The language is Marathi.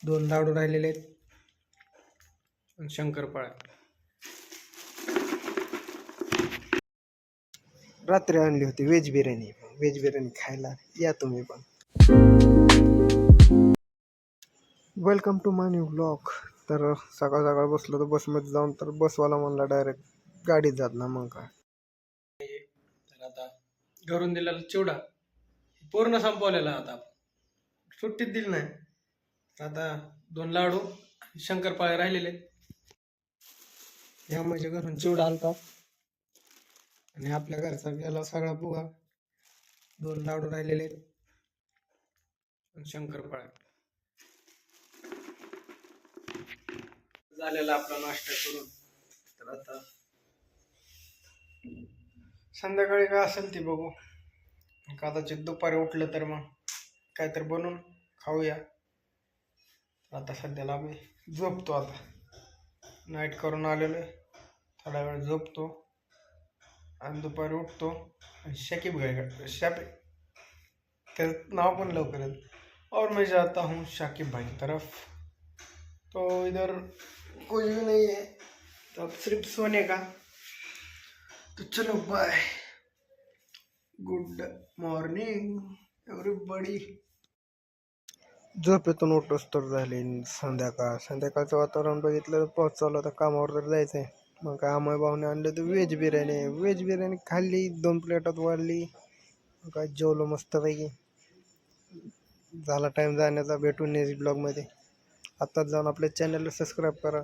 2 लाडू राहिलेले आहेत आणि शंकरपाळ्या. रात्री आणली होती व्हेज बिर्याणी खायला या तुम्ही पण. Welcome to my new blog. तर सकाळ सकाळ बसलो तर बसमध्ये जाऊन तर बसवाला म्हणला डायरेक्ट गाडीत जात ना मग काय. तर आता घरून दिलेला चिवडा पूर्ण संपवलेला. आता सुट्टीत दिली नाही. आता 2 लाडू शंकरपाळे राहिलेले या माझ्या घरून चिवडा आलता आणि आपल्या घरचा गेला सगळा बुगा. 2 लाडू राहिलेले आणि शंकरपाळ्या. झालेला आपला नाश्ता करून. तर आता संध्याकाळी काय असेल ते बघू. कदाचित दुपारी उठलं तर मग काहीतरी बनवून खाऊया. आता सध्याला आम्ही झोपतो. आता नाईट करून आलेलो आहे. थोडा वेळ झोपतो आणि दुपारी उठतो आणि शाकिब त्याचं नाव पण लवकर येत. और मैं जाता हूँ शाकिब भाई की तरफ. तो इधर कोई भी नहीं है तो अब सिर्फ सोने का. तो चलो बाय. Good morning everybody. झोपेतून उठोस तर झाली संध्याकाळचं वातावरण बघितलं तर पाऊस चालू होता. कामावर तर जायचंय. मग काय अमय भाऊने आणले तर व्हेज बिर्याणी खाल्ली. 2 प्लेटात वाढली. काय जेवलो मस्तपैकी. झाला टाइम जाण्याचा. भेटून नेक्स्ट ब्लॉगमध्ये. आत्ताच जाऊन आपल्या चॅनलला सबस्क्राईब करा.